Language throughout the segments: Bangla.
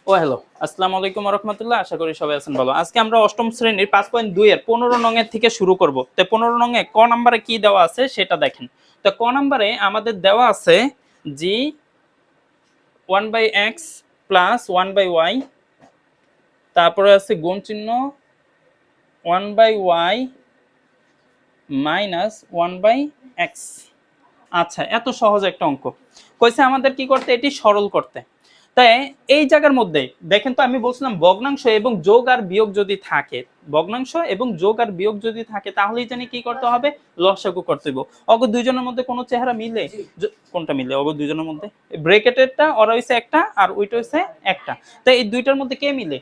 ও হ্যালো, আসসালামু আলাইকুম ওয়া রাহমাতুল্লাহ। আশা করি সবাই আছেন ভালো। আজকে আমরা অষ্টম শ্রেণীর 5.2 এর 15 নং এর থেকে শুরু করব। তো 15 নং এ ক নম্বরে কি দেওয়া আছে সেটা দেখেন। তো ক নম্বরে আমাদের দেওয়া আছে জি 1/x প্লাস 1/y, তারপরে আছে গুণ চিহ্ন 1/y মাইনাস 1/x। আচ্ছা, এত সহজ একটা অঙ্ক কইছে আমাদের কি করতে, এটি সরল করতে। তাই এই জায়গার মধ্যে দেখেন তো, আমি বলছিলাম ভগ্নাংশ এবং যোগ আর বিয়োগ যদি থাকে, ভগ্নাংশ এবং যোগ আর বিয়োগ যদি থাকে তাহলেই জানি কি করতে হবে, লসাগু করতে হবে। অগ দুইজনের মধ্যে কোনো চেহারা মিলে? কোনটা মিলে অগ দুইজনের মধ্যে? ব্র্যাকেটেরটা ওরা হইছে একটা আর ওইটা হইছে একটা। তাই এই দুইটার মধ্যে কে মিলে?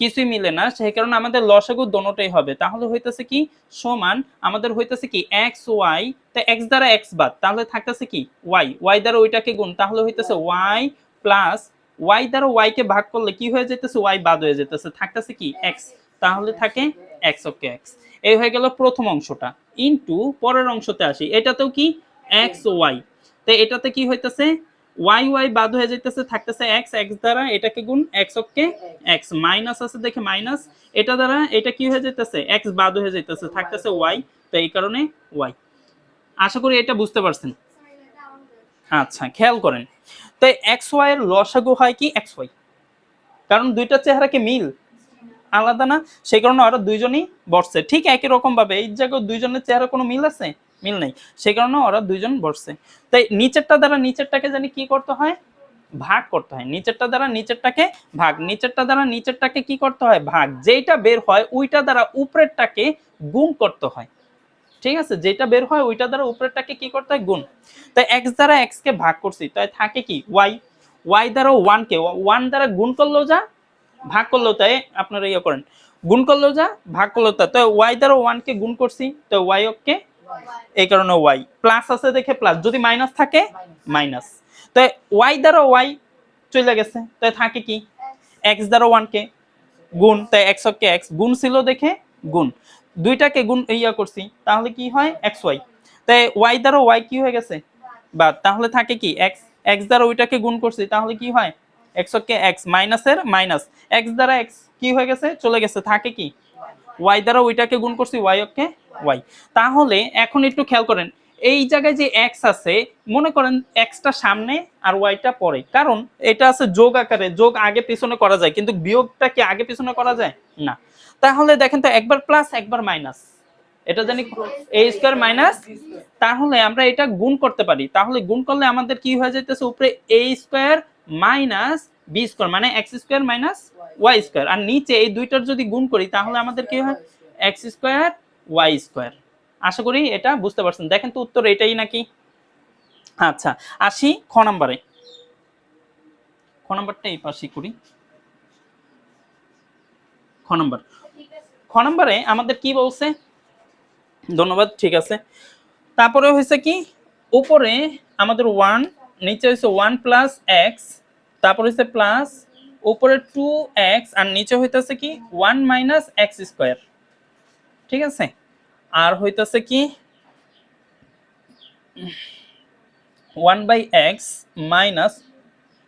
কিছুই মিলে না, সেই কারণে আমাদের লসাগু দোনোটাই হবে। তাহলে হইতাছে কি সমান, আমাদের হইতাছে কি এক্স ওয়াই, তা এক্স দ্বারা এক্স বাদ, তাহলে থাকতেছে কি ওয়াই, ওয়াই দ্বারা ওইটাকে গুণ, তাহলে হইতাছে ওয়াই প্লাস ওয়াই দ্বারা ওয়াই কে ভাগ করলে কি হয়ে যেতেছে, ওয়াই বাদ হয়ে যেতেছে, থাকতেছে কি এক্স, তাহলে থাকে এক্স। ওকে, এক্স। এই হয়ে গেল প্রথম অংশটা। ইনটু পরের অংশতে আসি, এটাতেও কি এক্স ওয়াই, তো এটাতে কি হইতাছে ওয়াই ওয়াই বাদ হয়ে যাইতেছে, থাকতেছে এক্স, এক্স দ্বারা এটাকে গুণ এক্স, ওকে এক্স, মাইনাস আছে দেখে মাইনাস, এটা দ্বারা এটা কি হয়ে যাইতেছে এক্স বাদ হয়ে যাইতেছে, থাকতেছে ওয়াই, তো এই কারণে ওয়াই। আশা করি এটা বুঝতে পারছেন। আচ্ছা, খেয়াল করেন, তো এক্স ওয়াই এর লসাগু হয় কি এক্স ওয়াই, কারণ দুইটা চেহারা কি মিল, আলাদা না, সেই কারণে ওরা দুইজনই বসছে। ঠিক একই রকম ভাবে এই জায়গায় দুইজনের চেহারা কোনো মিল আছে? মিল নেই, সেই কারণে ওরা দুইজন বসছে। তাই নিচেরটা দ্বারা নিচেরটাকে জানি কি করতে হয়, ভাগ করতে হয়। নিচেরটা দ্বারা নিচেরটাকে ভাগ, নিচেরটা দ্বারা নিচেরটাকে কি করতে হয়, ভাগ। যেটা বের হয় ওইটা দ্বারা উপরেরটাকে গুণ করতে হয়। ঠিক আছে, যেটা বের হয় ওইটা দ্বারা উপরেরটাকে কি করতে হয়, গুণ। তাই এক্স দ্বারা এক্স কে ভাগ করছি, তাই থাকে কি ওয়াই, ওয়াই দ্বারা ওয়ান কে ওয়ান দ্বারা গুণ করলেও যা, ভাগ করলেও তাই, আপনারা ইয়ে করেন, গুণ করলেও যা, ভাগ করলেও তা। তো ওয়াই দ্বারা ওয়ান কে গুণ করছি, তো ওয়াই ওকে, এই কারণে ওয়াই প্লাস আছে দেখে প্লাস, যদি মাইনাস থাকে মাইনাস। তাই ওয়াই দ্বারা ওয়াই চলে গেছে, তাই থাকে কি এক্স দ্বারা ওয়ান কে গুণ, তাই এক্স ওকে এক্স, গুণ ছিল দেখে গুণ, দুইটাকে গুণ ইয়া করছি, তাহলে কি হয় এক্স ওয়াই। তাই ওয়াই দ্বারা ওয়াই কি হয়ে গেছে বাদ, তাহলে থাকে কি এক্স, এক্স দ্বারা ওইটাকে গুণ করছি, তাহলে কি হয় এক্স ওকে এক্স, মাইনাসের মাইনাস, এক্স দ্বারা এক্স কি হয়ে গেছে, চলে গেছে, থাকে কি ওয়াই দ্বারা ওইটাকে গুণ করছি, ওয়াই ওকে ওয়াই। তাহলে এখন একটু খেয়াল করেন, এই জায়গায় যে এক্স আছে, মনে করেন এক্সটা সামনে আর ওয়াইটা পরে, কারণ এটা আছে যোগ আকারে, যোগ আগে পিছনে করা যায়, কিন্তু বিয়োগটা কি আগে পিছনে করা যায় না। তাহলে দেখেন তো, একবার প্লাস একবার মাইনাস, এটা জানি এ স্কয়ার মাইনাস, তাহলে আমরা এটা গুণ করতে পারি। তাহলে গুণ করলে আমাদের কি হয়ে যাইতেছে, উপরে A square minus B square, মানে X square minus Y square, আর নিচে এই দুইটার যদি গুণ করি তাহলে আমাদের কি হয় এক্স স্কয়ার ওয়াই স্কয়ার। আশা করি এটা বুঝতে পারছেন। দেখেন তো উত্তর এটাই নাকি। আচ্ছা, আসি খ নম্বরে। খ নম্বরটা এই পাশে করি। খ নম্বর, খ নম্বরে আমাদের কি বলছে, ধন্যবাদ, ঠিক আছে। তারপরে হয়েছে কি, উপরে আমাদের ওয়ান, নিচে হয়েছে ওয়ান প্লাস এক্স, তারপর হচ্ছে প্লাস উপরে টু এক্স, আর নিচে হইতেছে কি ওয়ান মাইনাস এক্স স্কোয়ার। ঠিক আছে, আর হইতেছে কি one by x minus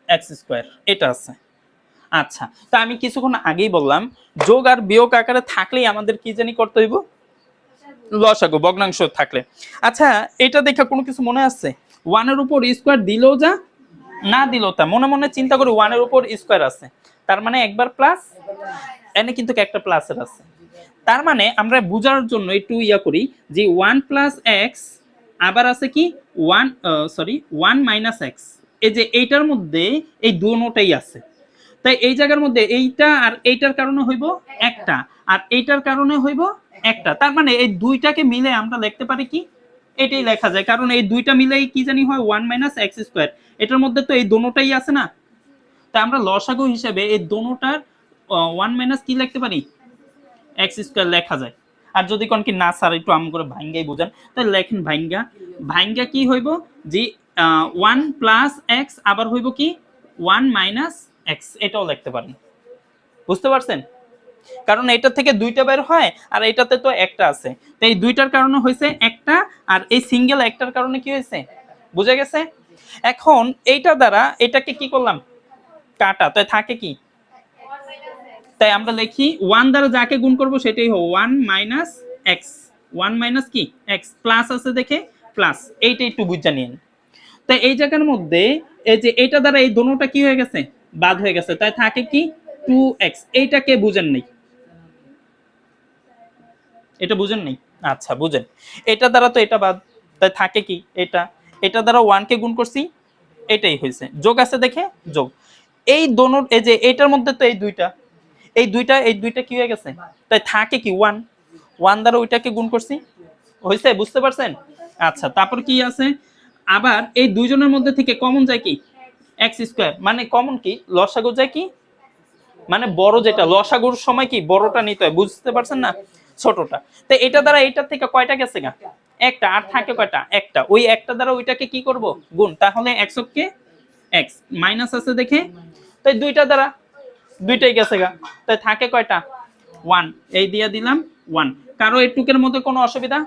x square, এটা আছে। আচ্ছা, তা আমি কিছুক্ষণ আগেই বললাম যোগ আর বিয়োগ আকারে থাকলেই আমাদের কি জানি করতে হইব, লসাগু, ভগ্নাংশ থাকলে। আচ্ছা, এটা দেখে কোনো কিছু মনে আছে, ওয়ানের উপর স্কোয়ার দিলেও যা, না দিলেও তা, মনে মনে চিন্তা করি ওয়ানের উপর স্কোয়ার আছে, তার মানে একবার প্লাস, এনে কিন্তু একটা প্লাসের আছে, তার মানে আমরা বোঝার জন্য একটু ইয়া করি যে ওয়ান প্লাস এক্স, আবার আছে কি one, sorry one minus x, এই যে এইটার মধ্যে এই দুটোটাই আছে। তাই এই জায়গার মধ্যে এইটা আর এইটার কারণে হইব একটা, আর এইটার কারণে হইব একটা, তার মানে এই দুইটাকে মিলে আমরা লিখতে পারি কি, এটাই লেখা যায়, কারণ এই দুইটা মিলেই কি জানি হয় ওয়ান মাইনাস এক্স স্কোয়ার। এটার মধ্যে তো এই দোনোটাই আছে না, তাই আমরা লসাগু হিসেবে এই দোনোটার ওয়ান মাইনাস কি লিখতে পারি, এক্স স্কোয়ার লেখা যায়। আর যদি কোন কি না স্যার একটু আম করে ভাঙ্গাই বোঝান, তাহলে লেখেন ভাঙ্গা, ভাঙ্গা কি হইব যে ওয়ান প্লাস এক্স, আবার হইব কি ওয়ান মাইনাস এক্স, এটাও লিখতে পারেন। বুঝতে পারছেন, কারণ এটা থেকে দুইটা বের হয় আর এটাতে তো একটা আছে, তাই এই দুইটার কারণে হয়েছে একটা, আর এই সিঙ্গেল একটার কারণে কি হয়েছে, বুঝে গেছে। এখন এইটা দ্বারা এটাকে কি করলাম, কাটা, তাই থাকে কি, তাই আমরা লিখি 1 দ্বারা যাকে গুণ করব সেটাই হবে 1 মাইনাস এক্স, 1 মাইনাস কি এক্স, প্লাস আছে দেখে প্লাস, এইটা একটু বুঝা নিন। তাই এই জায়গার মধ্যে এই যে এটা দ্বারা এই দোনোটা কি হয়ে গেছে, বাদ হয়ে গেছে, তাই থাকে কি 2x, এইটাকে বুঝেন নাই, এটা বুঝেন নাই, আচ্ছা বুঝেন, এটা দ্বারা তো এটা বাদ, তাই থাকে কি এটা, এটা দ্বারা 1 কে গুণ করছি, এটাই হয়েছে, যোগ আছে দেখে যোগ, এই দোনো এই যে এটার মধ্যে তো এই দুইটা কি হয়ে গেছে, তাই থাকে কি 1, 1 দ্বারা ওইটাকে গুণ করছি, হয়েছে, বুঝতে পারছেন? আচ্ছা, তারপর কি আছে, আবার এই দুইজনের মধ্যে থেকে কমন যায় কি এক্স স্কোয়ার, মানে কমন কি লসাগু যায় কি, মানে বড় যেটা লসাগুর সময় কি বড়টা নিতে হয়, বুঝতে পারছেন না, ছোটটা, তো এটা দ্বারা এইটার থেকে কয়টা গেছে গা, একটা, আর থাকে কয়টা, একটা, ওই একটা দ্বারা ওইটাকে কি করব গুণ, তাহলে এক্স কে এক্স মাইনাস আছে দেখে, তাই দুইটা দ্বারা দুইটাই গেছে গা, তাই থাকে কয়টা 1, এই দিয়া দিলাম 1, কারো এইটুকের মধ্যে কোনো অসুবিধা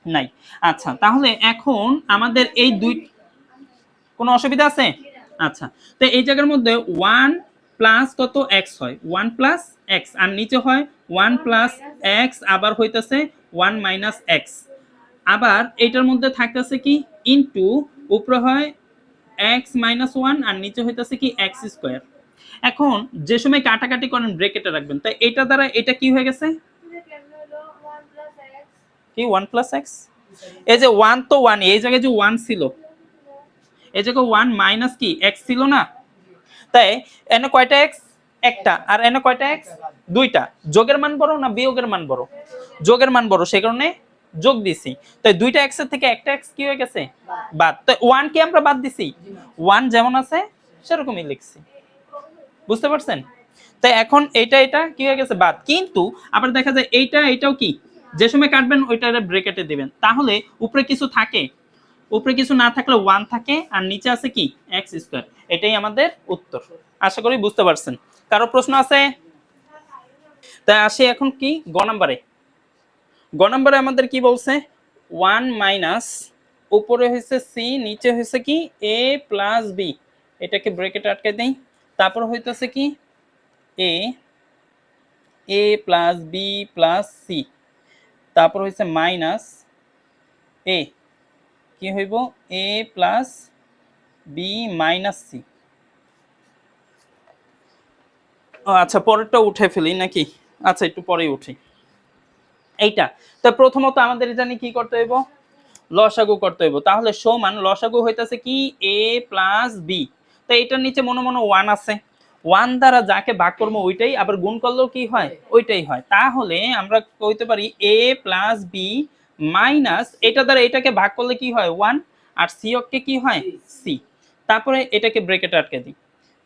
নাই। আচ্ছা, তাহলে এখন আমাদের এই দুই, কোনো অসুবিধা আছে? আচ্ছা, তো এই জায়গার মধ্যে 1 প্লাস কত x হয়, 1 প্লাস x, আর নিচে হয় 1 প্লাস x, আবার হইতেছে 1 মাইনাস x, আবার এটার মধ্যে থাকতেছে কি ইনটু, উপরে হয় x মাইনাস 1, আর নিচে হইতেছে কি x স্কয়ার। এখন যে সময় কাটাকাটি করেন ব্র্যাকেটে রাখবেন, তাই এটা দ্বারা এটা কি হয়ে গেছে, কি 1 প্লাস x, এই যে 1 তো 1, এই জায়গায় যে 1 ছিল, এই জায়গায় 1 মাইনাস কি x ছিল না, তাই এনে কয়টা x, একটা, আর এনে কয়টা x, দুইটা, যোগের মান বড় না বিয়োগের মান বড়, যোগের মান বড়, সেই কারণে যোগ দিছি, তাই দুইটা x এর থেকে একটা x কি হয়ে গেছে বাদ, তাই 1 কি আমরা বাদ দিছি, 1 যেমন আছে সেরকমই লিখছি, বুঝতে পারছেন? তাই এখন এটা কি হয়ে গেছে বাদ, কিন্তু আবার দেখা যায় এইটাও কি, যে সময় কাটবেন ওইটা ব্র্যাকেটে দিবেন, তাহলে উপরে কিছু থাকে, উপরে কিছু না থাকলে 1 থাকে, আর নিচে আছে কি x স্কয়ার, এটাই আমাদের উত্তর। আশা করি বুঝতে পারছেন। কারো প্রশ্ন আছে? তাই আসি এখন কি গ নাম্বারে। গ নাম্বারে আমাদের কি বলছে, 1 মাইনাস, উপরে হয়েছে c, নিচে হয়েছে কি a প্লাস b, এটাকে ব্র্যাকেটে আটকে দেই, তারপর হইতেছে কি a plus b plus c, তারপর হয়েছে মাইনাস a, কি হইব a plus b minus c। আচ্ছা, পরেরটা উঠে ফেলি নাকি, আচ্ছা একটু পরেই উঠি এইটা। তো প্রথমত আমাদের জানি কি করতে হইব, লসাগু করতে হইব, তাহলে সমান লসাগু হইতাছে কি a প্লাস b, তো এটার নিচে মনে মনে 1 আছে, 1 দ্বারা যাকে ভাগ করবো ওইটাই, আবার গুণ করলেও কি হয় ওইটাই হয়, তাহলে আমরা কইতে পারি a প্লাস b মাইনাস, এটা দ্বারা এটাকে ভাগ করলে কি হয় 1, আর c কে কি হয় c, তারপরে এটাকে ব্র্যাকেটে আটকে দিই।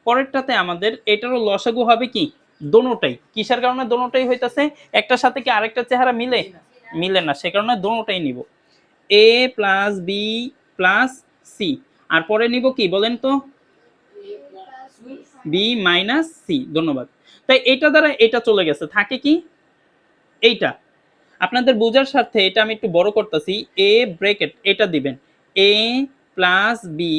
পরেরটাতে আমাদের এটারও লসাগু হবে কি দোনোটাই, কিসের কারণে দোনোটাই হইতাছে, একটার সাথে কি আরেকটা চেহারা মিলে, মিলে না, সে কারণে দোনোটাই নিব, a plus B plus C, আর পরে নিব কি বলেন তো, বি মাইনাস সি, ধন্যবাদ। তাই এটা দ্বারা এটা চলে গেছে, থাকে কি এইটা, আপনাদের বোঝার স্বার্থে এটা আমি একটু বড় করতেছি, এ ব্র্যাকেট এটা দিবেন a plus B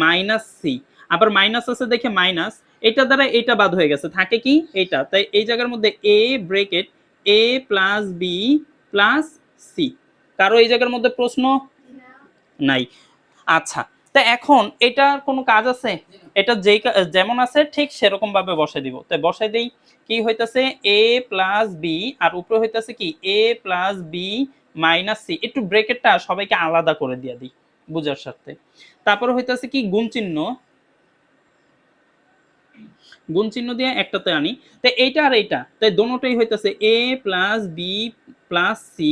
minus C, আবার মাইনাস আছে দেখে মাইনাস, এটা দ্বারা এটা বাদ হয়ে গেছে, থাকে কি এটা, তাই এই জায়গার মধ্যে a bracket a plus B plus C. কারো এই জায়গার মধ্যে প্রশ্ন নাই? আচ্ছা, তা এখন এটার কোনো কাজ আছে, এটা যেই যেমন আছে ঠিক সেরকম ভাবে বসাই দিব, তাই বসাই দেই, কি হইতাছে a প্লাস বি, আর উপরে হইতাছে কি a plus B minus C, একটু ব্র্যাকেটটা সবাইকে আলাদা করে দিয়ে দিই বুঝার সাথে, তারপরে হইতাছে কি গুণ চিহ্ন, গুণ চিহ্ন দিয়ে একটাতে আনি, তাই এইটা আর এইটা, তাই দোনোটাই হইতাছে a plus B plus C,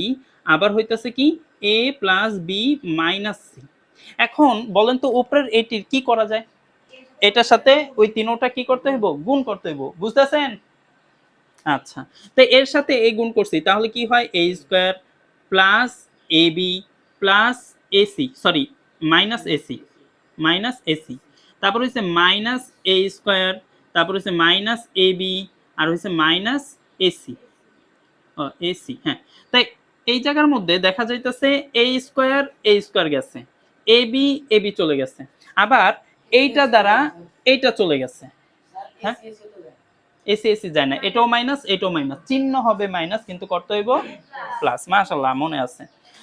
আবার হইতাছে কি a plus B minus C. এখন বলেন তো উপরের এটির কি করা যায়, এটার সাথে ওই তিনোটা কি করতে হইব গুণ করতে হইব, বুঝতেছেন? আচ্ছা, তো এর সাথে এই গুণ করছি, তাহলে কি হয় a square plus ab plus ac, sorry minus ac, minus ac, তারপর হচ্ছে মাইনাস a স্কয়ার, তারপর হচ্ছে মাইনাস ab, আর হচ্ছে মাইনাস ac, ac, হ্যাঁ। তাই এই জায়গার মধ্যে দেখা যাইতেছে a স্কয়ার গেছে, ab চলে গেছে, আবার এইটা দ্বারা এইটা চলে গেছে, হ্যাঁ এসি এসি যায় না, এটাও মাইনাস এটাও মাইনাস, চিহ্ন হবে মাইনাস কিন্তু করতে হইব প্লাস। মাশাআল্লাহ মনে আছে।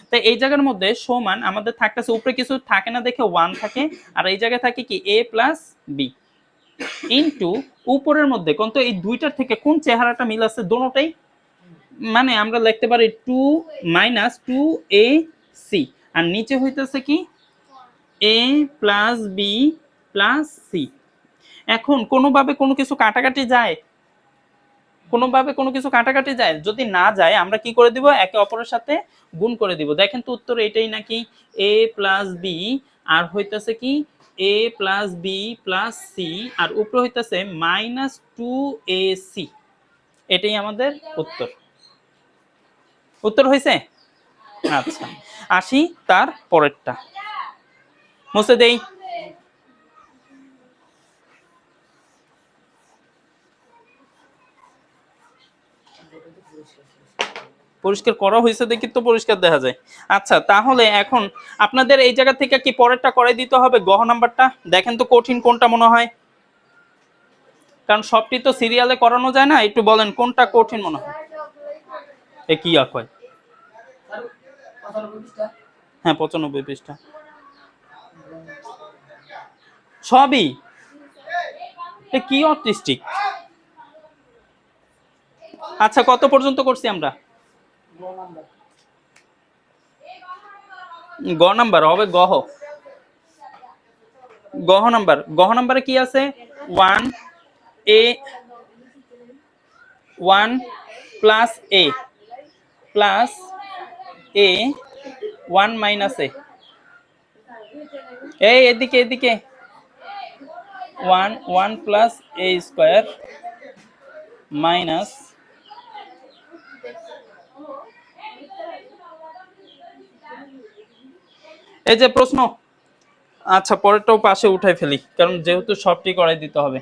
তো এই জায়গার মধ্যে সমান আমাদের থাকতেছে, উপরে কিছু থাকে না দেখে 1 থাকে, আর এই জায়গায় থাকে কি a প্লাস বি ইনটু উপরের মধ্যে কোন তো এই দুইটার থেকে কোন চেহারাটা মিল আছে, দোনোটাই মানে আমরা লিখতে পারি 2 মাইনাস 2ac, আর নিচে হইতেছে কি a plus B plus C. এখন কোনোভাবে কোনো কিছু কাটাকাটি যায়, কোনোভাবে কোনো কিছু কাটাকাটি যায়, যদি না যায় আমরা কি করে দিব, একে অপরের সাথে গুণ করে দিব। দেখেন তো উত্তর এটাই নাকি, a প্লাস বি আর হইতেছে কি a plus B plus C, আর উপরে হইতেছে মাইনাস 2ac, এটাই আমাদের উত্তর। উত্তর হয়েছে? আচ্ছা, আসি তার পরেরটা, মুছে দেই। পরিষ্কার করা হয়েছে দেখি তো পরিষ্কার দেখা যায়। আচ্ছা তাহলে এখন আপনাদের এই জায়গা থেকে কি পরেরটা করে দিতে হবে, গহ নাম্বারটা দেখেন তো কঠিন কোনটা মনে হয়, কারণ সবটি তো সিরিয়ালে করানো যায় না, একটু বলেন কোনটা কঠিন মনে হয়। এ কি হয়? হ্যাঁ 95 পৃষ্ঠা সবই, এ কি অটিস্টিক। আচ্ছা কত পর্যন্ত করছি আমরা? গ নাম্বার হবে, গহ গহ নাম্বার, গহ নাম্বারে কি আছে 1 a 1 plus a plus a 1 minus a, এই এদিকে এদিকে 1 1 প্লাস a স্কয়ার মাইনাস, এই যে প্রশ্ন। আচ্ছা পরেরটাও পাশে উঠাই ফেলি, কারণ যেহেতু সবটি করাই দিতে হবে।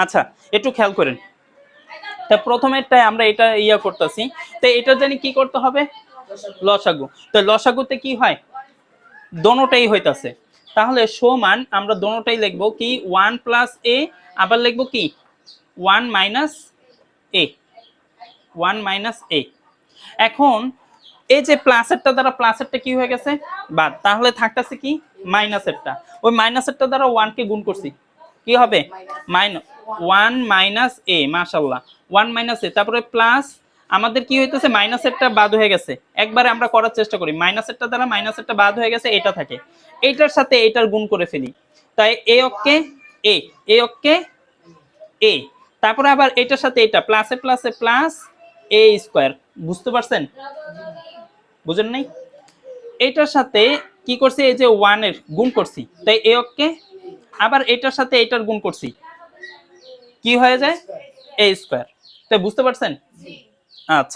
আচ্ছা একটু খেয়াল করেন, তা প্রথমেরটাই আমরা এটা ইয়া করতেছি, তো এটা জানি কি করতে হবে, লসাগু। তো লসাগুতে কি হয়, দোনোটাই হইতাছে, তাহলে সমান আমরা দোনোটাই লিখবো কি 1 প্লাস a, আবার লিখবো কি 1 মাইনাস a, 1 মাইনাস a। এখন এই যে প্লাসেরটা দ্বারা প্লাসেরটা কি হয়ে গেছে বাদ, তাহলে থাকতেছে কি মাইনাসেরটা, ওই মাইনাসেরটা দ্বারা 1 কে গুণ করছি, কি হবে মাইনাস 1 মাইনাস a, মাশাআল্লাহ 1 মাইনাস a, তারপরে প্লাস আমাদের কি হইতেছে মাইনাসেরটা বাদ হয়ে গেছে, একবারে আমরা করার চেষ্টা করি, মাইনাসেরটা দ্বারা মাইনাসেরটা বাদ হয়ে গেছে, এটা থাকে, এইটার সাথে এটার গুণ করে ফেলি, তাই a অক্ষে a, a অক্ষে a, তারপরে আবার এটার সাথে এটা প্লাসে প্লাসে প্লাস a স্কয়ার, বুঝতে পারছেন? বুঝেন নাই? এটার সাথে কি করছি, এই যে 1 এর গুণ করছি, তাই a অক্ষে, আবার এটার সাথে এটার গুণ করছি, কি হয়ে যায় a স্কয়ার। তাই বুঝতে পারছেন? আচ্ছা।